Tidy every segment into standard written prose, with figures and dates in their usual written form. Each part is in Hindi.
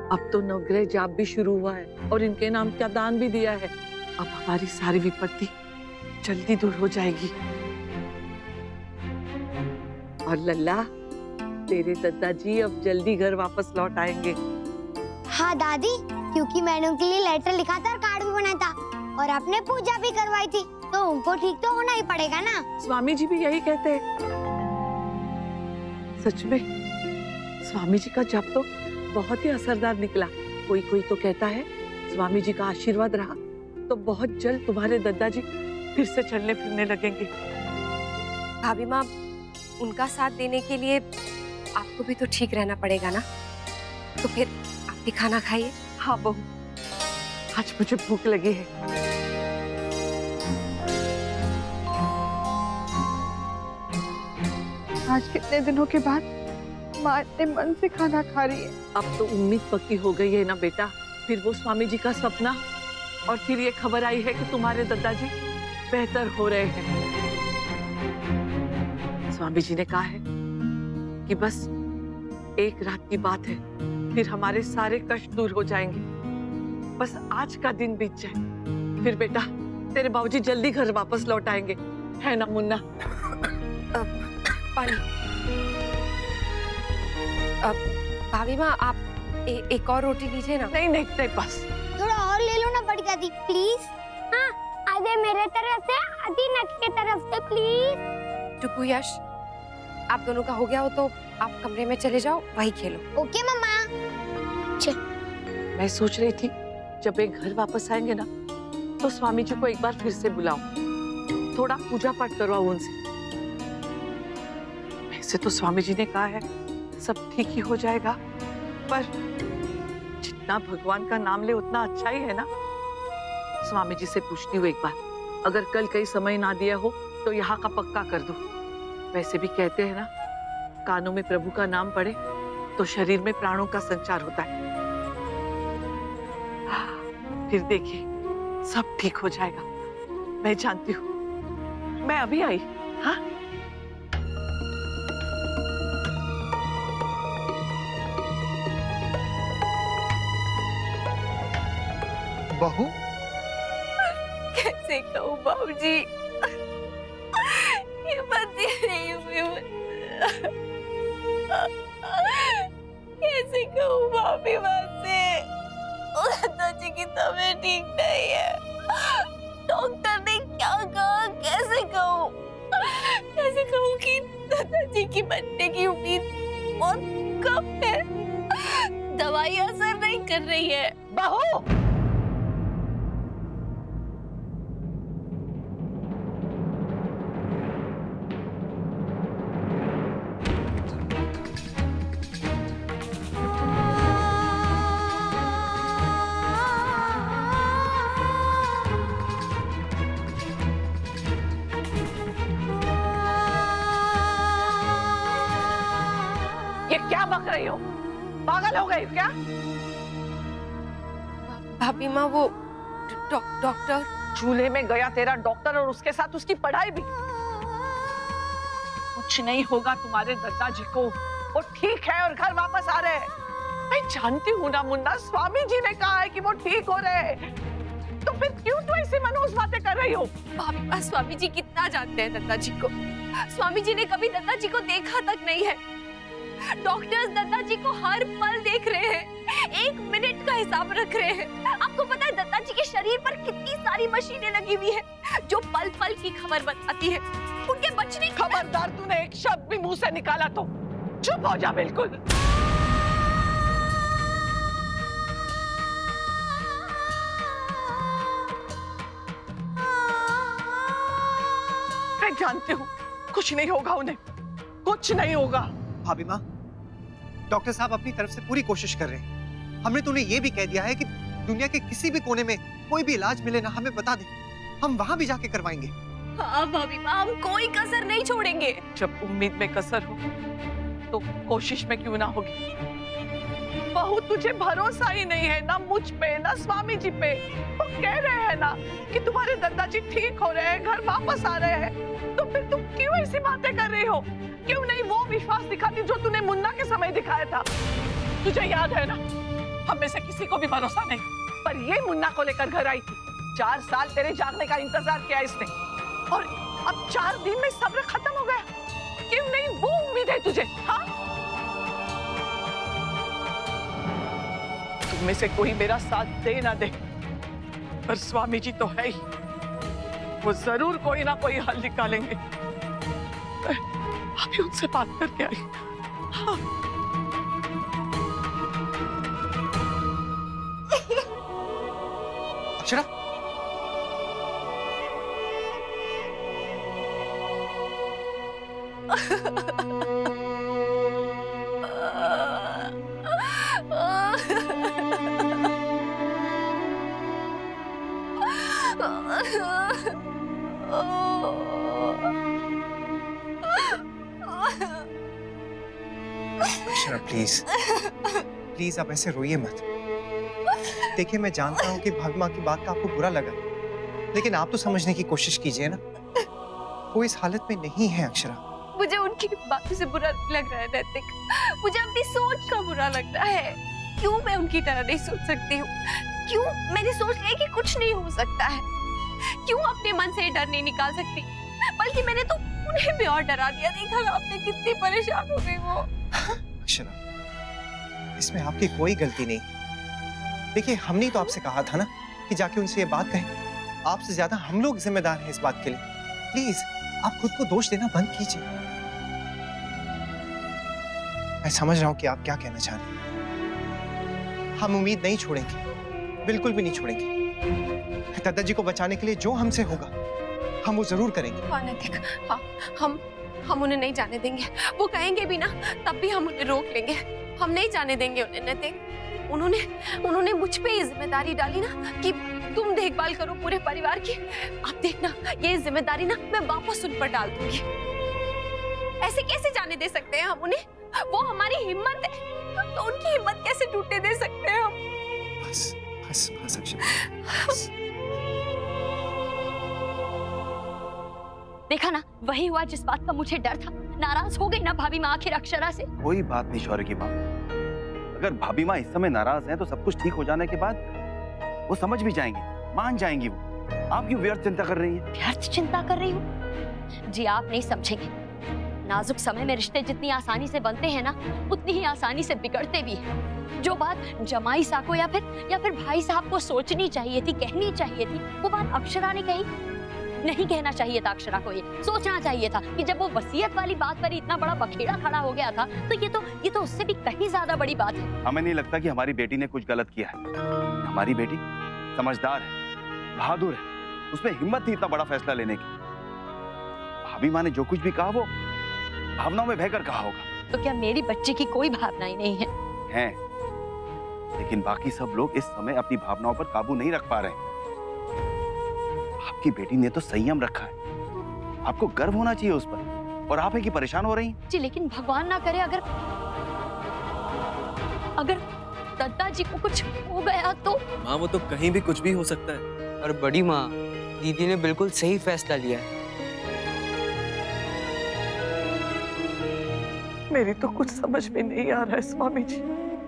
अब तो नवग्रह जाप भी शुरू हुआ है और इनके नाम का दान भी दिया है। अब हमारी सारी विपत्ति जल्दी दूर हो जाएगी। और लल्ला, तेरे दादाजी अब जल्दी घर वापस लौट आएंगे। हाँ दादी, क्योंकि मैंने उनके लिए लेटर लिखा था और कार्ड भी बनाया था और आपने पूजा भी करवाई थी, तो उनको ठीक तो होना ही पड़ेगा ना। स्वामी जी भी यही कहते हैं। सच में स्वामी जी का जप तो बहुत ही असरदार निकला। कोई तो कहता है स्वामी जी का आशीर्वाद रहा तो बहुत जल्द तुम्हारे दादाजी फिर से चलने फिरने लगेंगे। भाभी माँ, उनका साथ देने के लिए आपको भी तो ठीक रहना पड़ेगा ना, तो फिर आप भी खाना खाइए। हाँ बहू, आज मुझे भूख लगी है। आज कितने दिनों के बाद माँ इतने मन से खाना खा रही है। अब तो उम्मीद पक्की हो गई है ना बेटा। फिर वो स्वामी जी का सपना और फिर ये खबर आई है कि तुम्हारे दादाजी बेहतर हो रहे हैं। स्वामी जी ने कहा है कि बस एक रात की बात है, फिर हमारे सारे कष्ट दूर हो जाएंगे। बस आज का दिन बीत जाए, फिर बेटा तेरे बाबूजी जल्दी घर वापस लौट आएंगे, है ना मुन्ना? पानी। भाभी माँ, आप एक और रोटी लीजिए ना। नहीं, बस थोड़ा और ले लो ना बड़ी दादी, प्लीज। हाँ, आधे मेरे तरफ से, आधी नट के तरफ से, प्लीज। टुकू, यश, आप दोनों का हो गया हो तो आप कमरे में चले जाओ, वही खेलो। ओके मम्मा। मैं सोच रही थी जब एक घर वापस आएंगे ना तो स्वामी जी को एक बार फिर से बुलाओ, थोड़ा पूजा पाठ करवाओ उनसे। वैसे तो स्वामी जी ने कहा है सब ठीक ही हो जाएगा, पर जितना भगवान का नाम ले उतना अच्छा ही है ना। स्वामी जी से पूछती हूँ एक बार, अगर कल कहीं समय ना दिया हो तो यहाँ का पक्का कर दो। वैसे भी कहते हैं ना, कानों में प्रभु का नाम पड़े तो शरीर में प्राणों का संचार होता है। फिर देखिए सब ठीक हो जाएगा, मैं जानती हूँ। मैं अभी आई। हाँ, बहू, कैसे कहूँ बाबूजी, ये बात नहीं हुई। कैसे कहूँ भाभी माँ से, दादाजी की तबीयत ठीक नहीं है। डॉक्टर ने क्या कहा, कैसे कहूँ कि दादाजी की बचने की उम्मीद बहुत कम है। दवाई असर नहीं कर रही है। बहू, क्या बक रही हो? पागल हो गई क्या? भाभी माँ, वो डॉक्टर। चूल्हे में गया तेरा डॉक्टर और उसके साथ उसकी पढ़ाई भी। कुछ नहीं होगा तुम्हारे दादाजी को, वो ठीक है और घर वापस आ रहे हैं। मैं जानती हूँ ना मुन्ना, स्वामी जी ने कहा है कि वो ठीक हो रहे हैं, तो फिर क्यों तू ऐसी मनोज बातें कर रही हो? भाभी माँ, स्वामी जी कितना जानते हैं दादाजी को? स्वामी जी ने कभी दादाजी को देखा तक नहीं है। डॉक्टर्स दादाजी को हर पल देख रहे हैं, एक मिनट का हिसाब रख रहे हैं। आपको पता है दादाजी के शरीर पर कितनी सारी मशीनें लगी हुई है जो पल पल की खबर बताती है। उनके बचने की... खबरदार, तूने एक शब्द भी मुंह से निकाला तो चुप हो जा बिल्कुल। मैं जानती हूँ कुछ नहीं होगा, उन्हें कुछ नहीं होगा। भाभी माँ, डॉक्टर साहब अपनी तरफ से पूरी कोशिश कर रहे हैं। हमने तो उन्हें यह भी कह दिया है कि दुनिया के किसी भी कोने में कोई भी इलाज मिले ना, हमें बता दें, हम वहां भी जाके करवाएंगे। हाँ भाभी माँ, हम कोई कसर नहीं छोड़ेंगे। जब उम्मीद में कसर हो तो कोशिश में क्यों ना होगी? बहू, तुझे भरोसा ही नहीं है ना मुझ पे ना स्वामी जी पे। वो कह रहे हैं ना कि तुम्हारे दादाजी ठीक हो रहे हैं, घर वापस आ रहे हैं, तो फिर तुम क्यों ऐसी बातें कर रही हो? क्यों नहीं वो विश्वास दिखाती जो तूने मुन्ना के समय दिखाया था? तुझे याद है ना हम में से किसी को भी भरोसा नहीं, पर ये मुन्ना को लेकर घर आई थी। 4 साल तेरे जागने का इंतजार किया इसने, और अब 4 दिन में सब्र खत्म हो गया। क्यों नहीं वो उम्मीद है तुझे? हाँ, तुम में से कोई मेरा साथ दे ना दे, पर स्वामी जी तो है ही, वो जरूर कोई ना कोई हल निकालेंगे। अभी उनसे बात करके आई। हाँ। अक्षरा, अक्षरा प्लीज प्लीज आप ऐसे रोइए मत। देखिए मैं जानता हूँ कि भाभी माँ की बात का आपको बुरा लगा, लेकिन आप तो समझने की कोशिश कीजिए ना, वो इस हालत में नहीं है अक्षरा। मुझे उनकी बातों से बुरा लग रहा है नैतिक, मुझे अपनी सोच का बुरा लग रहा है। क्यों मैं उनकी तरह नहीं सोच सकती हूँ? क्यों मैंने सोच लिया कि कुछ नहीं हो सकता है? क्यों अपने मन से डर नहीं निकाल सकती? बल्कि मैंने तो उन्हें भी और डरा दिया। देखा आपने कितनी परेशान हो गई वो। अक्षरा, इसमें आपकी कोई गलती नहीं। देखिए हमने तो आपसे कहा था ना कि जाके उनसे ये बात कहें। आपसे ज्यादा हम लोग जिम्मेदार हैं इस बात के लिए। प्लीज आप खुद को दोष देना बंद कीजिए। मैं समझ रहा हूं कि आप क्या कहना चाह रहे हैं। हम उम्मीद नहीं छोड़ेंगे, बिल्कुल भी नहीं छोड़ेंगे। दादाजी को बचाने के लिए जो हमसे होगा हम वो जरूर करेंगे। हाँ नैतिक, हाँ हम उन्हें नहीं जाने देंगे। वो कहेंगे भी ना तब भी हम उन्हें रोक लेंगे। हम नहीं जाने देंगे उन्हें नैतिक। उन्होंने मुझ पे ये जिम्मेदारी डाली ना कि तुम देखभाल करो पूरे परिवार की। आप देखना ये जिम्मेदारी ना मैं वापस उन पर डाल दूंगी। ऐसे कैसे जाने दे सकते हैं हम उन्हें? वो हमारी हिम्मत है, तो उनकी हिम्मत कैसे टूटने दे सकते हैं हम? बस बस बस अक्षरा। देखा ना, वही हुआ जिस बात का मुझे डर था। नाराज हो गई ना भाभी माँ आखिर अक्षरा से। कोई बात नहीं शौर्य की माँ, अगर भाभी माँ इस समय नाराज हैं तो सब कुछ ठीक हो जाने के बाद वो समझ भी जाएंगी, मान जाएंगी। वो आप क्यों व्यर्थ चिंता कर रही हैं? व्यर्थ चिंता कर रही हूँ? जी आप नहीं समझेंगे। नाजुक समय में रिश्ते जितनी आसानी से बनते हैं ना, उतनी ही आसानी से बिगड़ते भी हैं। जो बात जमाई साको या फिर भाई साहब को सोचनी चाहिए थी, कहनी चाहिए थी, वो बात अक्षरा ने कही। नहीं कहना चाहिए था अक्षरा को, ये सोचना चाहिए था कि जब वो वसीयत वाली बात पर इतना बड़ा बखेड़ा खड़ा हो गया था, तो ये तो उससे भी कहीं ज्यादा बड़ी बात है। हमें नहीं लगता कि हमारी बेटी ने कुछ गलत किया है। हमारी बेटी समझदार है, बहादुर है, उसमें हिम्मत थी इतना बड़ा फैसला लेने की। भाभी माँ ने जो कुछ भी कहा वो भावनाओं में बहकर कहा होगा। तो क्या मेरी बच्ची की कोई भावनाएं नहीं है? हैं, लेकिन बाकी सब लोग इस समय अपनी भावनाओं पर काबू नहीं रख पा रहे। आपकी बेटी ने तो संयम रखा है, आपको गर्व होना चाहिए उस पर, और आप है कि परेशान हो रही हैं। जी लेकिन भगवान ना करे अगर दद्दा जी को कुछ हो गया तो? माँ वो तो कहीं भी कुछ भी हो सकता है। और बड़ी माँ, दीदी ने बिल्कुल सही फैसला लिया है। मेरी तो कुछ समझ में नहीं आ रहा है स्वामी जी।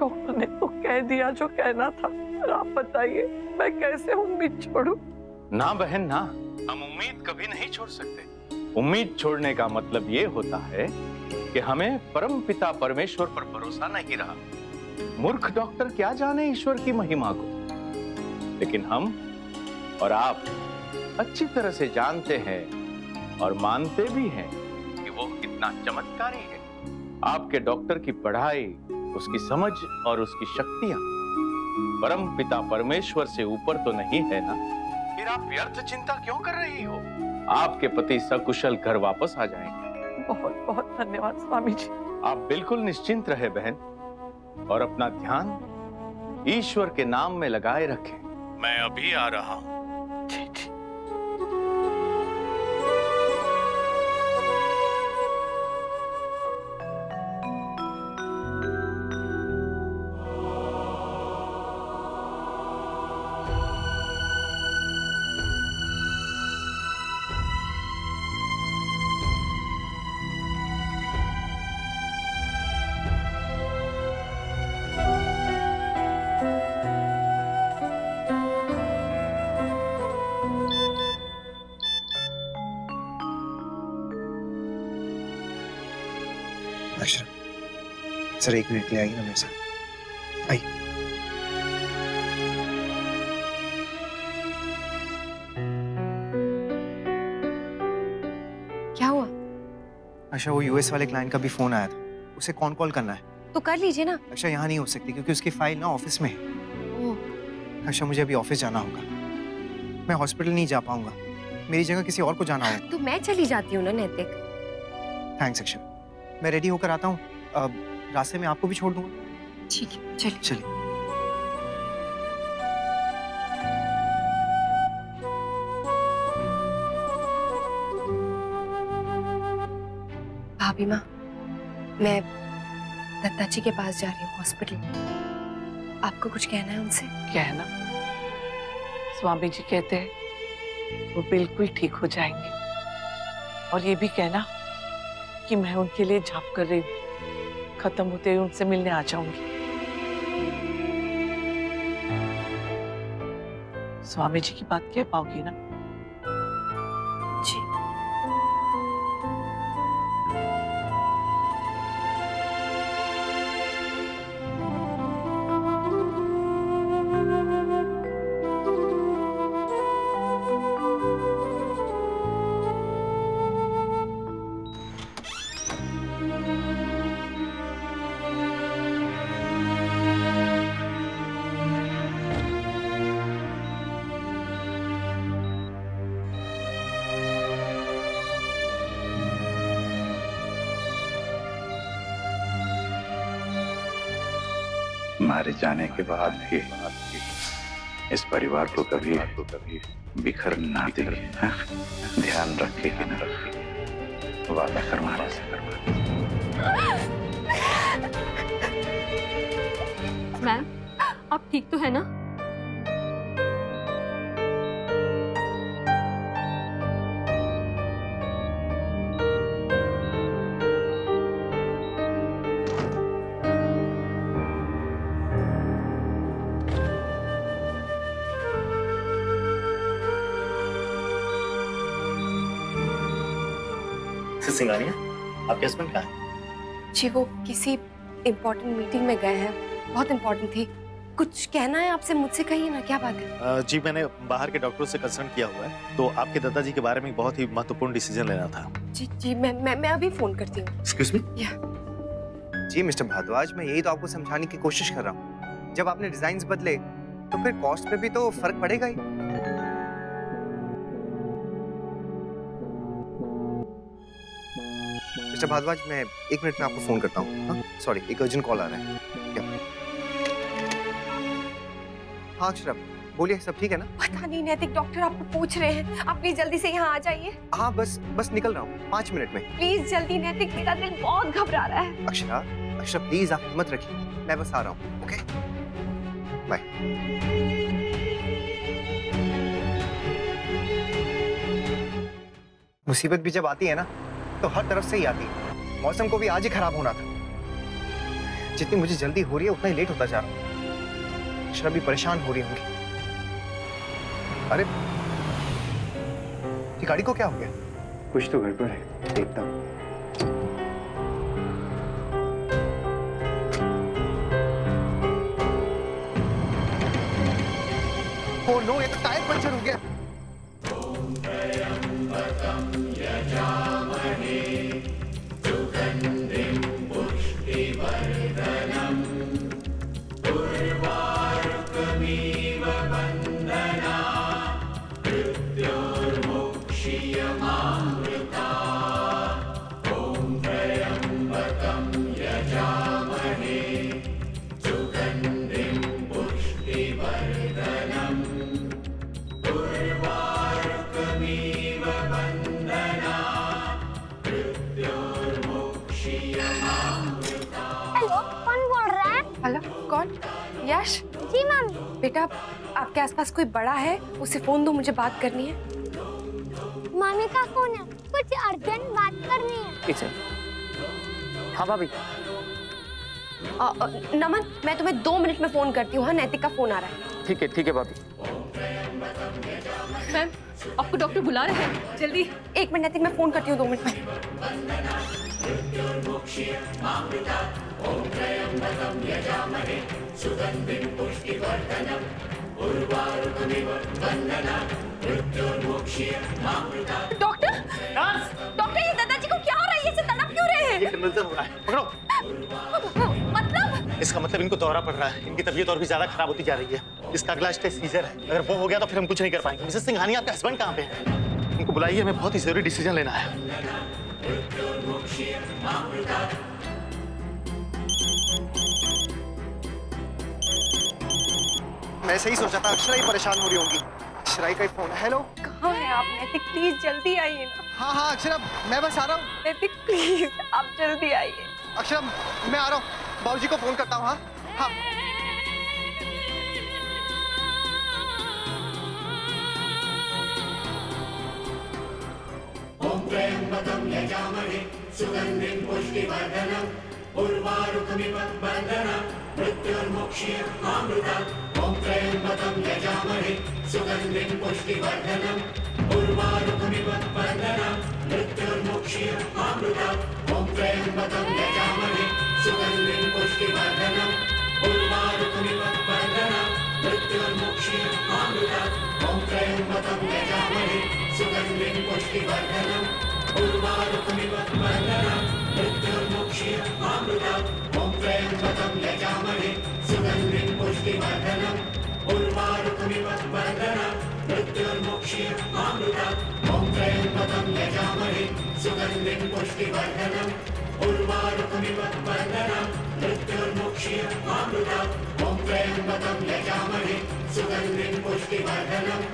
डॉक्टर ने तो कह दिया जो कहना था, पर आप बताइए मैं कैसे उम्मीद छोड़ूं? ना बहन ना, हम उम्मीद कभी नहीं छोड़ सकते। उम्मीद छोड़ने का मतलब ये होता है कि हमें परमपिता परमेश्वर पर भरोसा नहीं रहा। मूर्ख डॉक्टर क्या जाने ईश्वर की महिमा को, लेकिन हम और आप अच्छी तरह से जानते हैं और मानते भी हैं कि वो कितना चमत्कारी है। आपके डॉक्टर की पढ़ाई, उसकी समझ और उसकी शक्तियां परमपिता परमेश्वर से ऊपर तो नहीं है ना? फिर आप व्यर्थ चिंता क्यों कर रही हो? आपके पति सकुशल घर वापस आ जाएंगे। बहुत बहुत धन्यवाद स्वामी जी। आप बिल्कुल निश्चिंत रहे बहन, और अपना ध्यान ईश्वर के नाम में लगाए रखें। मैं अभी आ रहा हूं। जी जी। अशरफ सर 1 मिनट के लिए आइए ना मेरे साथ, आइए। क्या हुआ? अच्छा वो यूएस वाले क्लाइंट का भी फोन आया था, उसे कौन कॉल करना है। तो कर लीजिए ना। अच्छा यहाँ नहीं हो सकती क्योंकि उसकी फाइल ना ऑफिस में है। अच्छा मुझे अभी ऑफिस जाना होगा, मैं हॉस्पिटल नहीं जा पाऊंगा, मेरी जगह किसी और को जाना होगा। तो मैं चली जाती हूँ ना नैतिक। थैंक्स अक्षर, मैं रेडी होकर आता हूँ, रास्ते में आपको भी छोड़ दूंगा। ठीक है चलिए। चलिए। भाभी माँ, मैं दत्ता जी के पास जा रही हूँ हॉस्पिटल। आपको कुछ कहना है उनसे? कहना? स्वामी जी कहते हैं वो बिल्कुल ठीक हो जाएंगे, और ये भी कहना कि मैं उनके लिए जाप कर रही हूँ, खत्म होते हुए उनसे मिलने आ जाऊंगी। स्वामी जी की बात कह पाओगी ना? जी। मारे जाने के बाद भी इस परिवार को कभी बिखर ना देगी, ध्यान रखेगी ना, वादा करवाने से मैम आप ठीक तो है ना? सिंगानिया, आपके हस्बैंड कहाँ हैं? जी वो किसी इम्पोर्टेंट मीटिंग में गए हैं, बहुत इम्पोर्टेंट थी। कुछ कहना है आपसे, मुझसे कहिए ना, क्या बात है? जी मैंने बाहर के डॉक्टर से कंसल्ट किया हुआ है, तो आपके दादाजी के बारे में बहुत ही महत्वपूर्ण डिसीजन लेना था। जी मैं अभी फोन करती हूँ। Excuse me? जी मिस्टर भारद्वाज, मैं यही तो आपको समझाने की कोशिश कर रहा हूँ, जब आपने डिजाइन बदले तो फिर कॉस्ट पे भी तो फर्क पड़ेगा ही। मिस्टर भारद्वाज, मैं 1 मिनट में आपको फोन करता हूँ। सॉरी, एक अर्जेंट कॉल आ रहा है। हाँ अक्षरा, बोलिए, सब ठीक है ना? पता नहीं नैतिक, डॉक्टर आपको पूछ रहे हैं, आप प्लीज जल्दी से यहाँ आ जाइए। हाँ बस निकल रहा हूँ 5 मिनट में। प्लीज जल्दी नैतिक, मेरा दिल बहुत घबरा रहा है। अक्षरा प्लीज आप हिम्मत रखिए, मैं बस आ रहा हूँ। Okay bye. मुसीबत भी जब आती है ना तो हर तरफ से ही आती है। मौसम को भी आज ही खराब होना था। जितनी मुझे जल्दी हो रही है उतना ही लेट होता जा रहा है। अक्षरा भी परेशान हो रही होंगी। अरे ये गाड़ी को क्या हो गया? कुछ तो गड़बड़ है, देखता हूँ। ओह नो, ये तो टायर पंचर हो गया। यश? जी मैम। बेटा आपके आसपास कोई बड़ा है, उसे फोन दो, मुझे बात करनी है। मामी का फोन है, कुछ अर्जेंट बात करनी है। ठीक है। हाँ भाभी। नमन, मैं तुम्हें 2 मिनट में फोन करती हूँ। हाँ, नैतिक का फोन आ रहा है। ठीक है भाभी। मैम आपको डॉक्टर बुला रहे हैं, जल्दी। 1 मिनट नैतिक, मैं फोन करती हूँ 2 मिनट में। डॉक्टर, डॉक्टर, ये दादाजी को क्या हो रहा है? ये से तड़प क्यों रहे हैं? ये कंवल्सन हो रहा है, पकड़ो। मतलब? इसका मतलब इनको दौरा पड़ रहा है, इनकी तबीयत और भी ज्यादा खराब होती जा रही है। इसका अगला स्टेज सीजर है, अगर वो हो गया तो फिर हम कुछ नहीं कर पाएंगे। मिसेस सिंघानी, आपके हस्बैंड कहाँ पे हैं? उनको बुलाइए, हमें बहुत ही जरूरी डिसीजन लेना है। मैं सही सोचा था, अक्षरा ही परेशान हो रही होंगी। अक्षरा का ही फोन है। हेलो, कहाँ है आप? नैतिक प्लीज जल्दी आइए ना। हाँ हाँ अक्षरा, मैं बस आ रहा हूँ। नैतिक प्लीज आप जल्दी आइए। अक्षरा, मैं आ रहा हूँ, बाबूजी को फोन करता हूँ। हाँ हाँ। ओम त्र्यंबकं यजामहे सुगंधिं पुष्टिवर्धनम् उर्वारुकमिव बन्धनं मृत्युर्मुक्षीयमामृतात्। ओम त्र्यंबकं यजामहे सुगंधिं पुष्टिवर्धनम् उर्वारुकमिव बन्धनं मृत्युर्मुक्षीयमामृतात्। ओम त्र्यंबकं यजामहे सुगंधिं पुष्टिवर्धनम् उर्वारुकमिव बन्धनं मृत्युर्मुक्षीयमामृतात्। ओम त्र्यंबकं यजामहे सुगंधिं पुष्टिवर्धनम् उर्वारुकमिव बन्धनं मृत्युर्मुक्षीयमामृतात्। ओम त्र्यंबकं यजामहे सुगंधिं पुष्टिवर्धनम् उर्वारुकमिव बन्धनं मृत्युर्मुक्षीयमामृतात्। ओम त्र्यंबकं यजामहे सुगंधिं पुष्टिवर्धनम् उर्वारुकमिव बन्धनं मृत्युर्मुक्षीयमामृतात्। ओम त्र्यंबकं यजामहे सुगंधिं पुष्टिवर्धनम्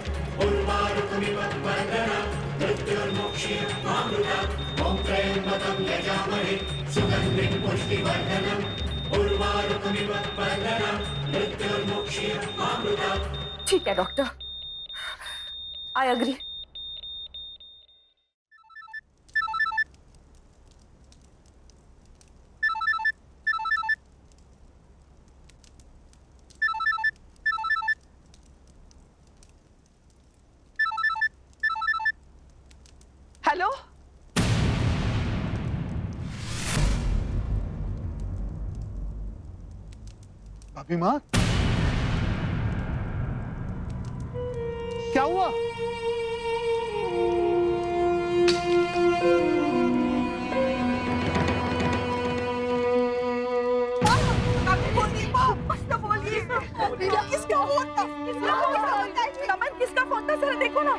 उर्वारुकमिव बन्धनं मृत्युर्मुक्षीयमामृतात्। ओम त्र्यंबकं यजामहे सुगंधिं पुष्टिवर्धनम् उर्वारुकमिव बन्धनं मृत्युर्मुक्षीयमामृतात्। ठीक है डॉक्टर, आई एग्री। हेलो, भाभी माँ, क्या हुआ? किसका फोन था? किसका फोन था? जरा देखो ना।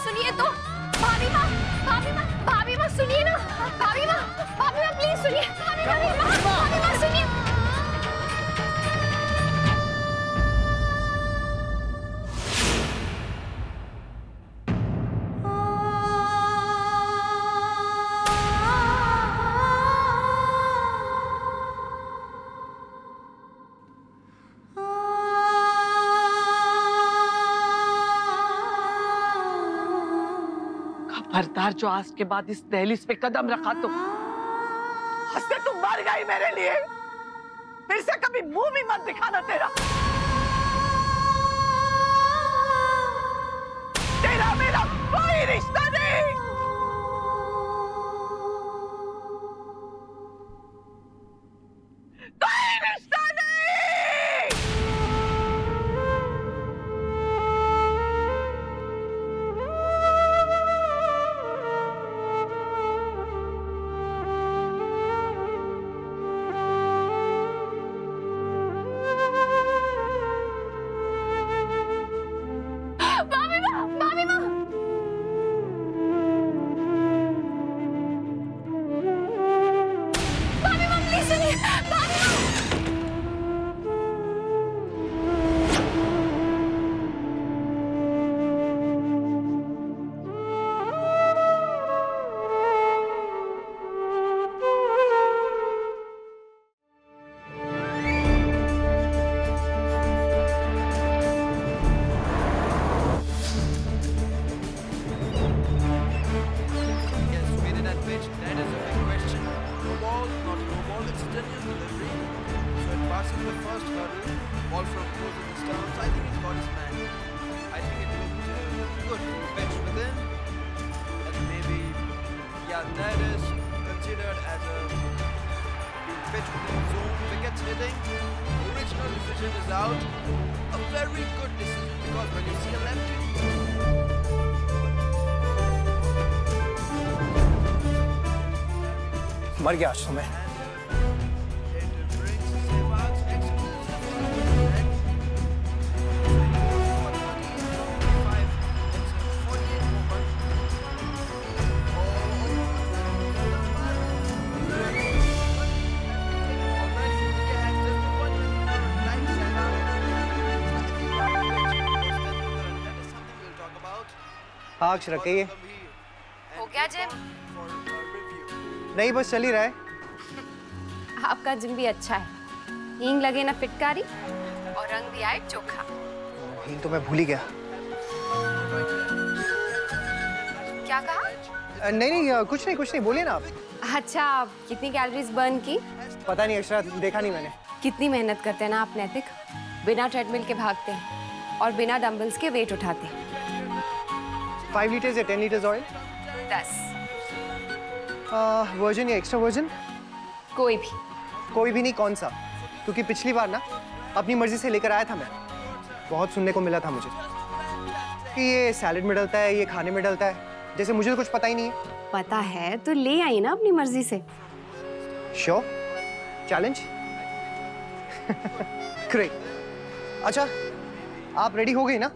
सुनिए तो भाभी माँ सुनिए ना, भाभी माँ प्लीज सुनिए, भाभी माँ सुनिए। खबरदार जो आज के बाद इस दहलीज पे कदम रखा तो हंसते तुम मर गई मेरे लिए। फिर से कभी मुंह भी मत दिखाना तेरा। तेरा मेरा कोई रिश्ता नहीं। कोई रिश्ता नहीं। मर गया आज तो मैं। आग रखिए। हो गया जिम? नहीं, बस चल ही रहा है। आपका जिम भी अच्छा है। हींग लगे ना फिटकारी और रंग भी आए चोखा। हींग तो मैं भूल ही गया। क्या कहा? नहीं, कुछ नहीं, बोलिए ना आप। अच्छा, कितनी कैलोरीज बर्न की? पता नहीं अक्षरा, देखा नहीं मैंने। कितनी मेहनत करते हैं ना आप नैतिक। बिना ट्रेडमिल के भागते हैं और बिना डंबल्स के वेट उठाते हैं। 5 लीटर्स या 10 लीटर्स ऑयल? 10। वर्जिन या एक्स्ट्रा वर्जिन? कोई भी नहीं। कौन सा? क्योंकि पिछली बार ना अपनी मर्जी से लेकर आया था मैं। बहुत सुनने को मिला था मुझे कि ये सैलेड में डलता है, ये खाने में डलता है, जैसे मुझे तो कुछ पता ही नहीं है। पता है तो ले आई ना अपनी मर्जी से। श्योर? चैलेंज? ग्रेट। अच्छा, आप रेडी हो गई ना?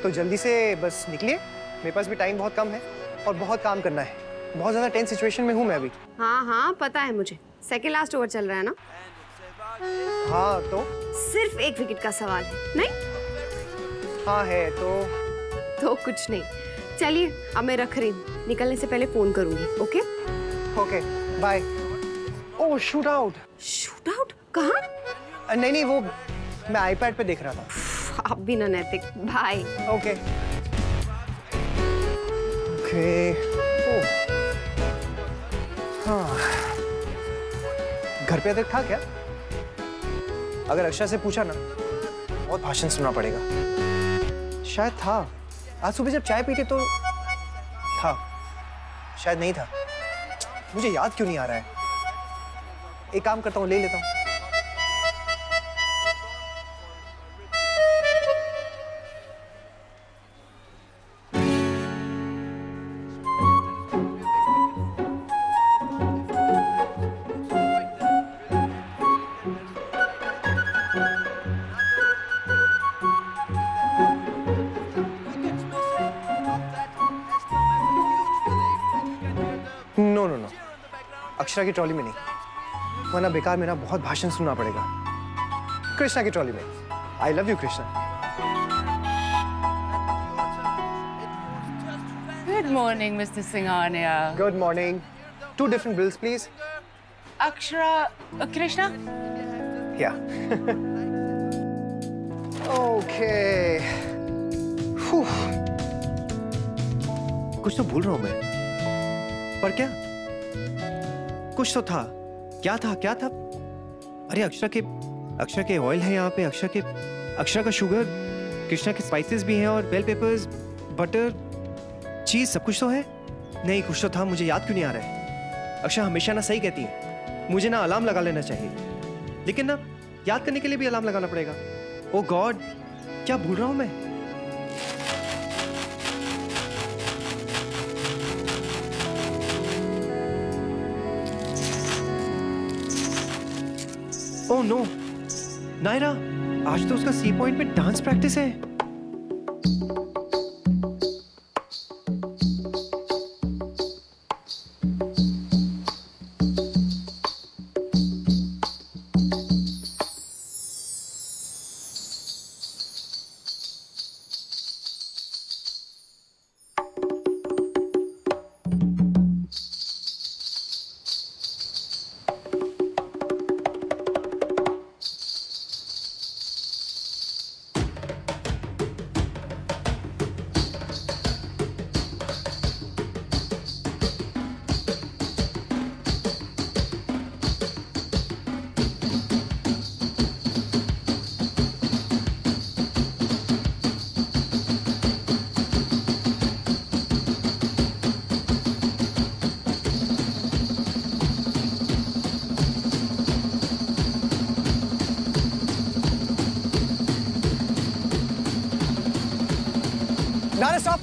तो जल्दी से बस निकलिए। मेरे पास भी टाइम बहुत कम है और बहुत काम करना है। बहुत ज्यादा टेंस सिचुएशन में हूँ मैं अभी। हाँ, पता है मुझे। सेकंड लास्ट ओवर चल रहा है ना? हाँ, तो सिर्फ 1 विकेट का सवाल है, नहीं? हाँ है तो कुछ नहीं। चलिए, अब मैं रख रही हूँ। निकलने से पहले फोन करूंगी। Okay bye. Oh, shoot out. Shoot out? कहाँ? नहीं, वो मैं आईपैड पे देख रहा था। आप भी ना नैतिक। बाय। ओके। हाँ, घर पे अदर था क्या? अगर अक्षरा से पूछा ना, बहुत भाषण सुनना पड़ेगा। शायद था। आज सुबह जब चाय पीते तो था, शायद नहीं था। मुझे याद क्यों नहीं आ रहा है? एक काम करता हूँ, ले लेता हूँ। नो, अक्षरा की ट्रॉली में नहीं, वरना बेकार में ना बहुत भाषण सुनना पड़ेगा। कृष्णा की ट्रॉली में। आई love you Krishna. Good morning, Mr. Singhania. Good morning. 2 different bills, please. Akshara, Krishna? Yeah. Okay. Whew. कुछ तो भूल रहा हूं मैं। पर क्या? कुछ तो था। क्या था? क्या था? अरे अक्षरा के ऑयल है यहाँ पे, अक्षरा का शुगर, कृष्णा के स्पाइसेस भी हैं, और बेल पेपर्स, बटर, चीज, सब कुछ तो है। नहीं, कुछ तो था, मुझे याद क्यों नहीं आ रहा है। अक्षरा हमेशा ना सही कहती है, मुझे ना अलार्म लगा लेना चाहिए, लेकिन ना याद करने के लिए भी अलार्म लगाना पड़ेगा। ओ गॉड, क्या भूल रहा हूं मैं? ओह नो, नायरा, आज तो उसका सी पॉइंट पे डांस प्रैक्टिस है। नारे स्टॉप।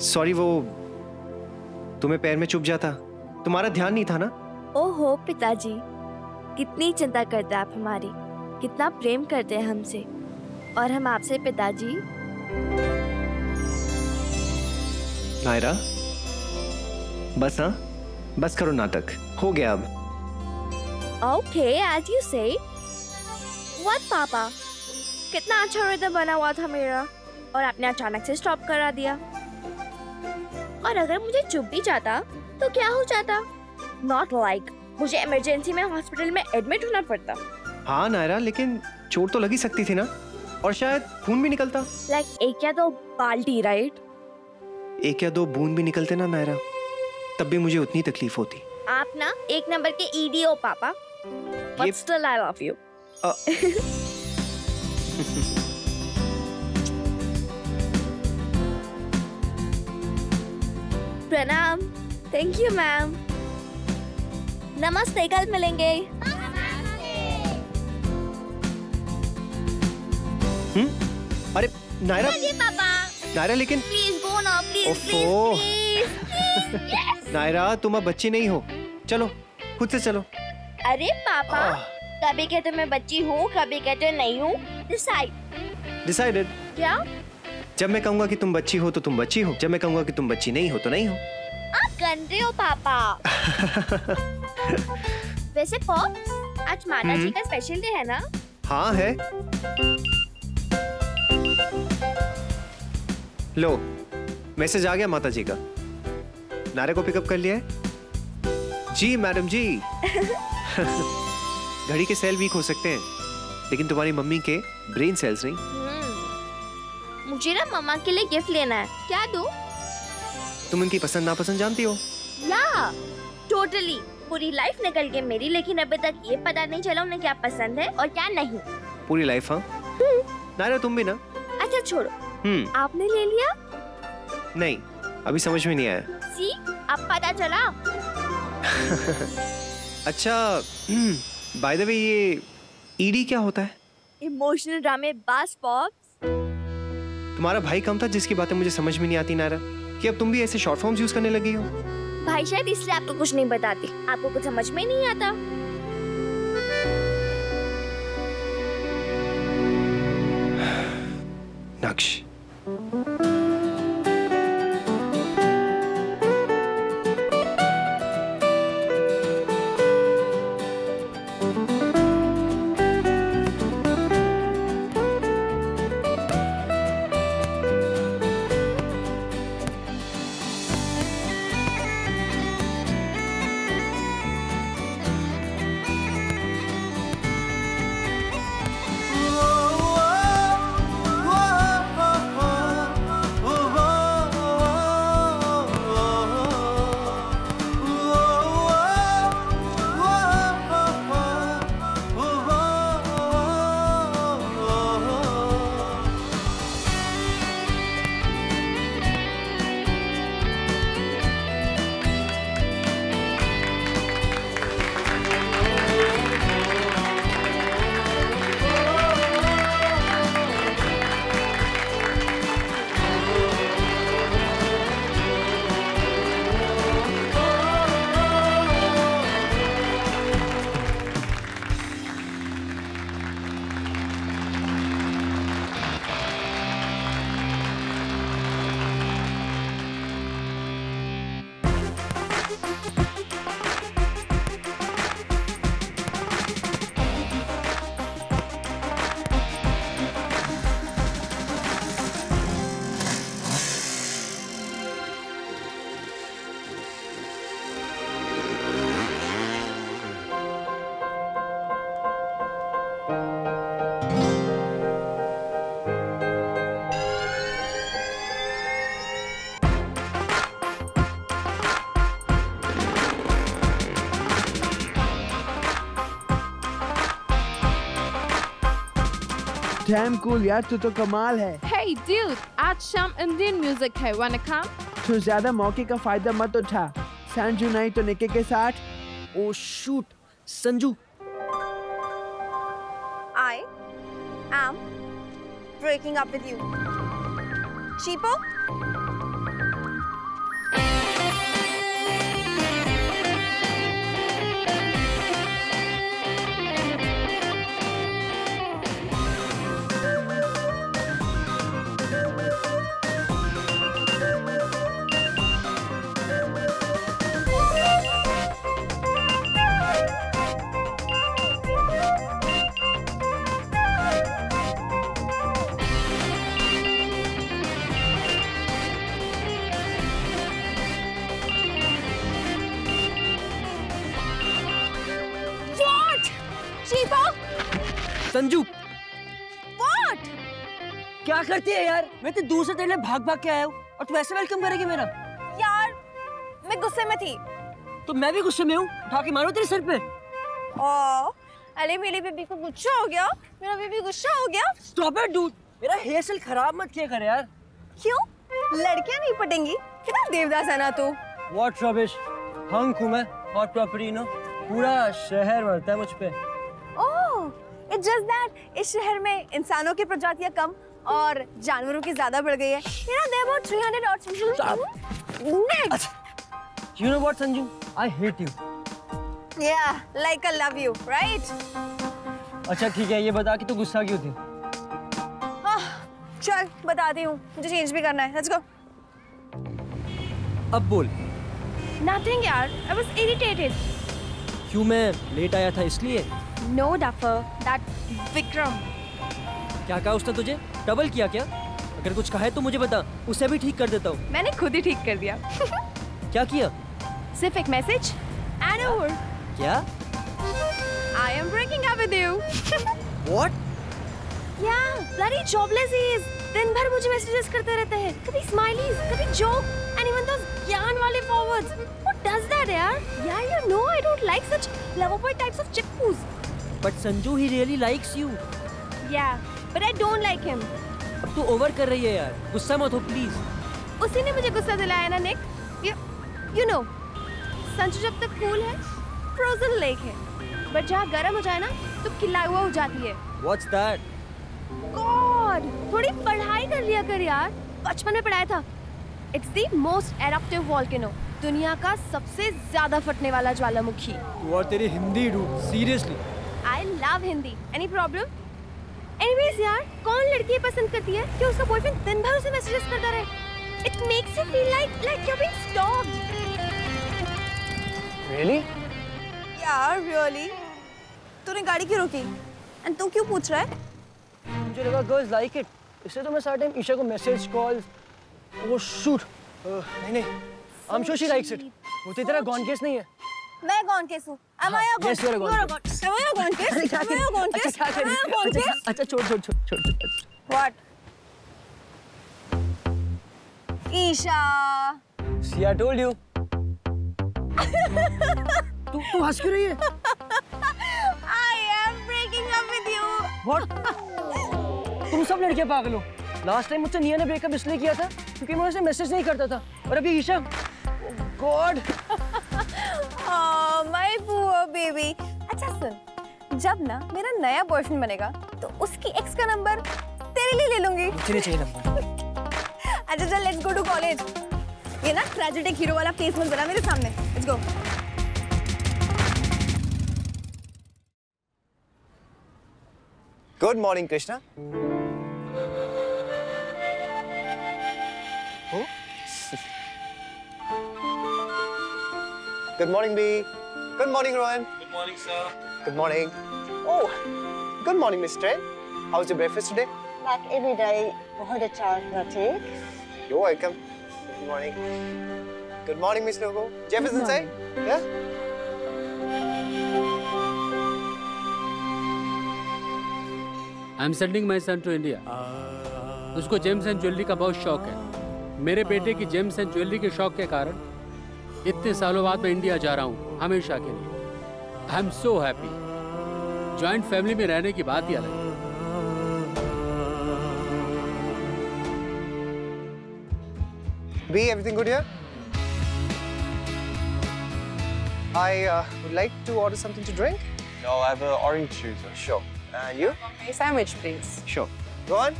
सॉरी, वो तुम्हें पैर में चुभ जाता, तुम्हारा ध्यान नहीं था ना। ओहो पिताजी, कितनी चिंता करते हैं आप हमारी, कितना प्रेम करते हैं हमसे, और हम आपसे पिताजी। नायरा, बस हाँ, बस करो नाटक, हो गया अब। ओके, एज यू से। व्हाट पापा, कितना अच्छा रिदम बना हुआ था मेरा, और आपने अचानक से स्टॉप करा दिया। और अगर मुझे चुभ भी जाता तो क्या हो जाता? नॉट लाइक मुझे इमरजेंसी में हॉस्पिटल में एडमिट होना पड़ता। हाँ नायरा, लेकिन चोट तो लगी सकती थी ना, और शायद खून भी निकलता। लाइक एक या दो बाल्टी, राइट? एक या दो बूंद भी निकलते ना नायरा, तब भी मुझे उतनी तकलीफ होती। आप ना एक नंबर के ईडी हो पापा, but still I love you. प्रणाम। Thank you ma'am. नमस्ते, कल मिलेंगे। अरे नायरा, पापा नायरा, लेकिन प्लीज गो ना, प्लीज प्लीज। नायरा, तुम अब बच्ची नहीं हो, चलो खुद से चलो। अरे पापा, कभी कहते मैं बच्ची हूँ, कभी कहते नहीं हूँ। डिसाइडेड। क्या? जब मैं कहूँगा कि तुम बच्ची हो तो तुम बच्ची हो, जब मैं कहूँगा कि तुम बच्ची नहीं हो तो नहीं हो। आप गंदे हो पापा। वैसे पॉप्स, आज माता जी का स्पेशल डे है ना? हाँ है। लो, मैसेज आ गया माता जी का। नारे को पिकअप कर लिया है? जी मैडम जी। घड़ी के सेल वीक हो सकते हैं, लेकिन तुम्हारी मम्मी के ब्रेन सेल्स नहीं। मुझे ना मम्मा के लिए गिफ्ट लेना है, क्या दूं? तुम उनकी पसंद नापसंद जानती हो? या टोटली। पूरी लाइफ निकल गई मेरी, लेकिन अभी तक ये पता नहीं चला उन्हें क्या पसंद है और क्या नहीं। पूरी लाइफ? हाँ नायरा, तुम भी ना। अच्छा छोड़ो, आपने ले लिया? नहीं, अभी समझ में नहीं आया। सी, अब पता चला। अच्छा, बाय द वे, ये ईडी क्या होता है? इमोशनल ड्रामे बास पॉप्स। तुम्हारा भाई कम था जिसकी बातें मुझे समझ में नहीं आती नायरा, कि अब तुम भी ऐसे शॉर्ट फॉर्म्स यूज करने लगी हो। भाई शायद इसलिए आपको कुछ नहीं बताती, आपको कुछ समझ में नहीं आता। नक्श, Damn cool यार, तू तो कमाल है। Hey dude, आज शाम Indian music है, wanna come? तू ज्यादा मौके का फायदा मत उठा। संजू नहीं तो निके के साथ। Oh shoot, Sanju. I am breaking up with you. Cheapo? Sanju What? क्या करती है यार? मैं तो दूर से तेरे लिए भाग भाग के आया हूँ और तू ऐसे वेलकम करेगी मेरा? यार मैं गुस्से में थी। तो मैं भी गुस्से में हूँ, उठा के मारो तेरे सर पे। अरे मेरी बेबी को गुस्सा हो गया, मेरा बेबी गुस्सा हो गया। Stop it dude, मेरा हेयर स्टाइल खराब मत किया कर यार। क्यों? लड़कियां नहीं पटेंगी? कितना देवदास है ना तू। What rubbish, हंक हूँ मैं, hot property ना, पूरा शहर मरता है मुझ पे। It's just that इस शहर में इंसानों की प्रजातियां कम और जानवरों की ज्यादा बढ़ गई है। You know there are about 300 odd species. Next. You know what Sanju? I hate you. Yeah, like I love you, right? अच्छा ठीक है, ये बता कि तू गुस्सा क्यों थी? चल बताती हूँ, मुझे चेंज भी करना है। Let's go. अब बोल। Nothing यार, I was irritated. क्यों मैं लेट आया था इसलिए? No Duffer, that Vikram. क्या कहा उसने तुझे? डबल किया क्या? अगर कुछ कहा है तो मुझे बता, उसे भी ठीक कर देता हूँ। मैंने खुद ही ठीक कर दिया। क्या किया? सिर्फ एक मैसेज and a word. क्या? I am breaking up with you. What? Yeah, bloody jobless he is. दिन भर मुझे मैसेजेस करते रहते हैं, कभी स्माइलीज, कभी जोक, and even those ज्ञान वाले forwards. What does that यार? Yeah, you know I don't like such lover boy types of chippus. But Sanju, he really likes you. Yeah, but I don't like him. अब तू ओवर कर रही है यार, गुस्सा मत हो प्लीज। उसी ने मुझे गुस्सा दिलाया ना निक। You know, संजू जब तक कूल है, फ्रोजन लेक है, बट जहाँ गर्म हो जाए ना, तो खिला हुआ हो जाती है। What's that? God, थोड़ी पढ़ाई कर लिया कर यार, बचपन में पढ़ाया था। It's the most eruptive volcano, दुनिया का सबसे ज्यादा फटने वाला ज्वालामुखी। तू और तेरी Hindi dude, seriously? I love Hindi. Any problem? Anyways यार, कौन लड़की पसंद करती है कि उसका बॉयफ्रेंड दिन भर उसे मैसेजेस करता रहे? It makes you feel like you're being stalked. Really? यार really? तूने गाड़ी क्यों रोकी? And तू क्यों पूछ रहा है? मुझे लगा girls like it, इसलिए तो मैं सारे टाइम ईशा को मैसेज कॉल्स। Oh shoot, नहीं, I'm sure she likes it. वो तो तेरा गॉन केस नहीं है। मैं गॉन केस हूँ। Am I a gone? Yes, you're a gone case. Am I a gone case? Am I a gone case? Am I a gone case? अच्छा छोड़। What? Isha. See, I told you. तू हंस क्यों रही है? I am breaking up with you. What? तुम सब लड़कियां पागल हो। लास्ट टाइम मुझसे निया ने ब्रेकअप इसलिए किया था क्योंकि मैं उसे मैसेज नहीं करता था, और अभी Isha, god. My poor baby. अच्छा सुन, जब ना मेरा नया बॉयफ्रेंड बनेगा तो उसकी एक्स का नंबर तेरे लिए ले लूंगी। मुझे चाहिए नंबर। अच्छा चल, लेट्स गो टू कॉलेज। ये ना ट्रेजेडिक हीरो वाला फेस मत बना मेरे सामने। Let's go. Good morning Krishna. Good morning, B. Good morning, Rohan. Good morning, sir. Good morning. Oh, good morning, Miss Trent. How's your breakfast today? Like every day, बहुत अच्छा रहती है। You're welcome. Good morning. Good morning, Miss Logo. Jeff is inside? Yeah? I'm sending my son to India. उसको जेम्स एंड ज्वेलरी का बहुत शौक है। मेरे बेटे की जेम्स एंड ज्वेलरी के शौक के कारण इतने सालों बाद मैं इंडिया जा रहा हूँ हमेशा के लिए। I am so happy. Joint family में रहने की बात ही अलग है। B, everything good here? I would like to order something to drink. No, I have an orange juice. Sure. And you? A sandwich, please. Sure. Go on.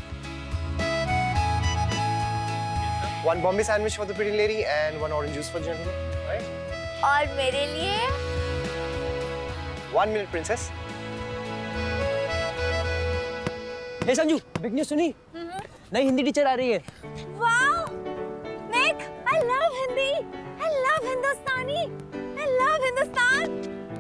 One Bombay sandwich for the pretty lady and one orange juice for the gentleman. Right? और मेरे लिए? 1 minute, princess. हे संजू, बिग न्यूज़ सुनी? नई हिंदी टीचर आ रही है। वाह! निक, I love Hindi. I love Hindustani. I love Hindustan.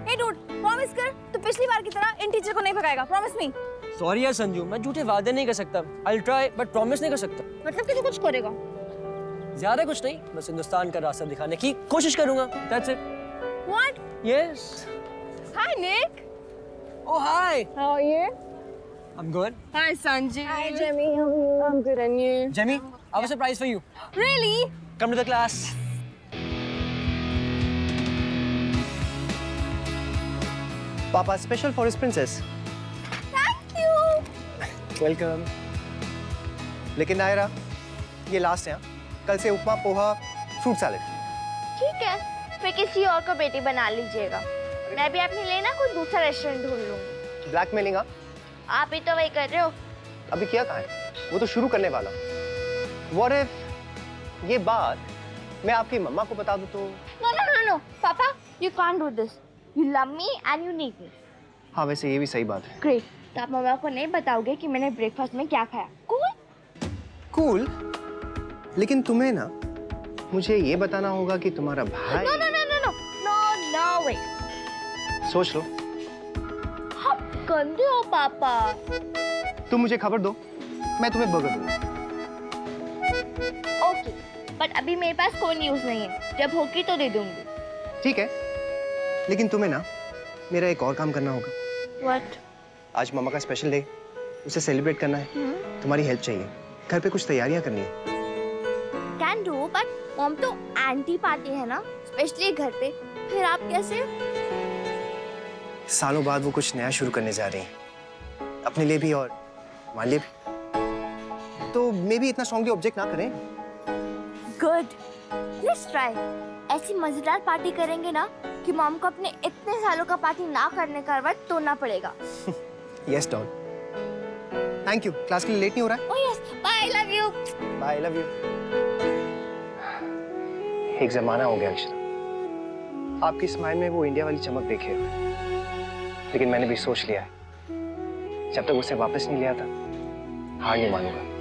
Hey dude, promise कर, तू पिछली बार की तरह इन टीचर को नहीं भगाएगा। Promise me। सॉरी यार संजू, मैं झूठे वादे नहीं कर सकता। I'll try, but promise नहीं कर सकता। मतलब कि तू कुछ करेगा? ज़्यादा कुछ नहीं, बस हिंदुस्तान का रास्ता दिखाने की कोशिश करूँगा। That's it. What? Yes. Hi Nick. Oh hi. How are you? I'm good. Hi Sanji. Hi Jemmy. How are you? I'm good, and you? Jemmy, I have a surprise for you. Really? Come to the class. Papa, special for his princess. Thank you. Welcome. लेकिन नायरा, ये लास्ट है। कल से उपमा, पोहा, फ्रूट सैलेड। ठीक है, फिर किसी और को बेटी बना लीजिएगा। मैं भी अपने लिए ना कोई दूसरा रेस्टोरेंट ढूंढ लूंगी। ब्लैकमेलिंग? आप ही तो वही कर रहे हो। अभी किया कहाँ है? वो तो शुरू करने वाला। What if ये बात मैं आपकी मम्मा को बता दूं तो? No, पापा, you can't do this. You love me and you need me. हाँ, वैसे ये भी सही बात है। Great. तो आप मम्मा को नहीं बताओगे कि मैंने ब्रेकफास्ट में क्या खाया? Cool. लेकिन तुम्हें ना मुझे ये बताना होगा कि तुम्हारा भाई। No way. सोच लो। आप गंदे हो पापा। तुम मुझे खबर दो, मैं तुम्हें बर्गर दूंगा। ओके, बट अभी मेरे पास कोई न्यूज़ नहीं है। जब होगी तो दे दूंगी। ठीक है, लेकिन तुम्हें ना मेरा एक और काम करना होगा। What? आज मामा का स्पेशल डे, उसे सेलिब्रेट करना है। तुम्हारी हेल्प चाहिए। घर पे कुछ तैयारियां करनी है। Can do, but मॉम तो एंटी पार्टी है ना, स्पेशली घर पे। फिर आप कैसे? सालों बाद वो कुछ नया शुरू करने जा रही हैं, अपने लिए भी और हमारे लिए भी। तो मे भी इतना स्ट्रांगली ऑब्जेक्ट ना करें। Good. Let's try. ऐसी मजेदार पार्टी करेंगे ना कि मॉम को अपने इतने सालों का पार्टी ना करने का वक्त तोड़ना पड़ेगा। Yes, Don. Thank you. Class के लिए लेट नहीं हो रहा है? Oh yes. Bye. I love you. Bye. I love you. एक जमाना हो गया अक्षरा, आपकी स्माइल में वो इंडिया वाली चमक देखे, लेकिन मैंने भी सोच लिया है जब तक उसे वापस नहीं लिया था हार नहीं मानूंगा।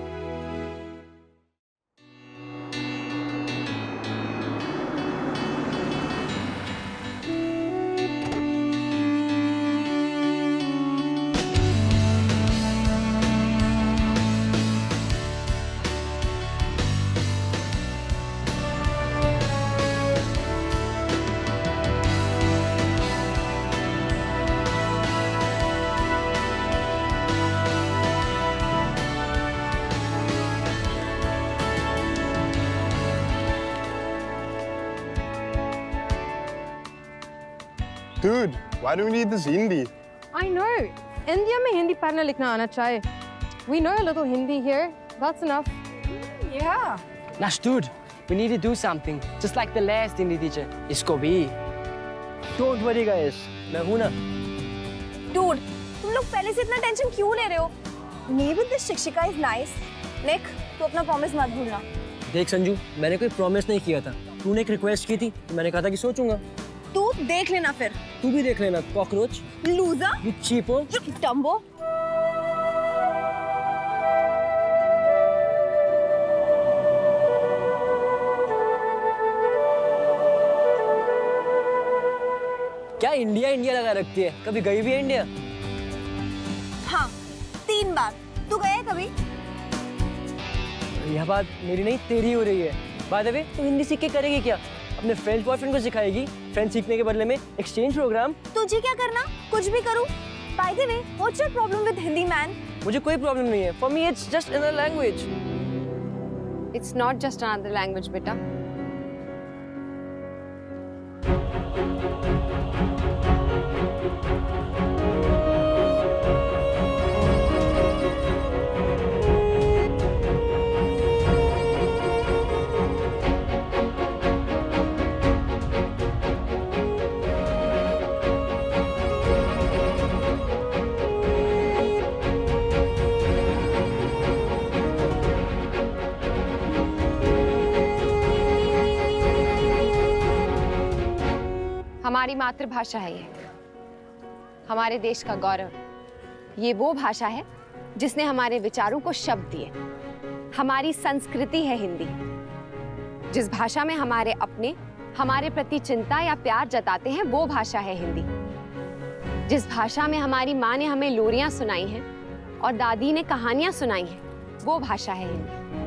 Dude, why do we need this Hindi? I know. India में हिंदी पढ़ना लिखना आना चाहिए. We know a little Hindi here. That's enough. Yeah. Nash, dude, we need to do something. Just like the last Hindi teacher. इसको भी. Don't worry, guys. मैं हूँ ना. Dude, तुम लोग पहले से इतना टेंशन क्यों ले रहे हो? Maybe this शिक्षिका is nice. Nick, तू अपना प्रॉमिस मत भूलना। देख संजू, मैंने कोई प्रॉमिस नहीं किया था। तूने एक रिक्वेस्ट की थी, तो मैंने कहा था कि सोचूंगा। तू देख लेना फिर। तू भी देख लेना, कॉकरोच। लूजर। You cheapo। टम्बो। क्या इंडिया इंडिया लगा रखती है? कभी गई भी है इंडिया? हाँ, 3 बार। तू गया है कभी? यह बात मेरी नहीं तेरी हो रही है। बाय द वे, तू हिंदी सीख के करेगी क्या? अपने फ्रेंच बॉयफ्रेंड को सिखाएगी? फ्रेंच सीखने के बदले में एक्सचेंज प्रोग्राम? तुझे क्या करना? कुछ भी करूं? By the way, what's your problem with Hindi man? मुझे कोई प्रॉब्लम नहीं है। For me it's just another language. It's not just another language, beta. हमारी मातृभाषा है ये, हमारे देश का गौरव। ये वो भाषा है जिसने हमारे विचारों को शब्द दिए। हमारी संस्कृति है हिंदी। जिस भाषा में हमारे अपने हमारे प्रति चिंता या प्यार जताते हैं वो भाषा है हिंदी। जिस भाषा में हमारी माँ ने हमें लोरियां सुनाई हैं और दादी ने कहानियां सुनाई हैं वो भाषा है हिंदी।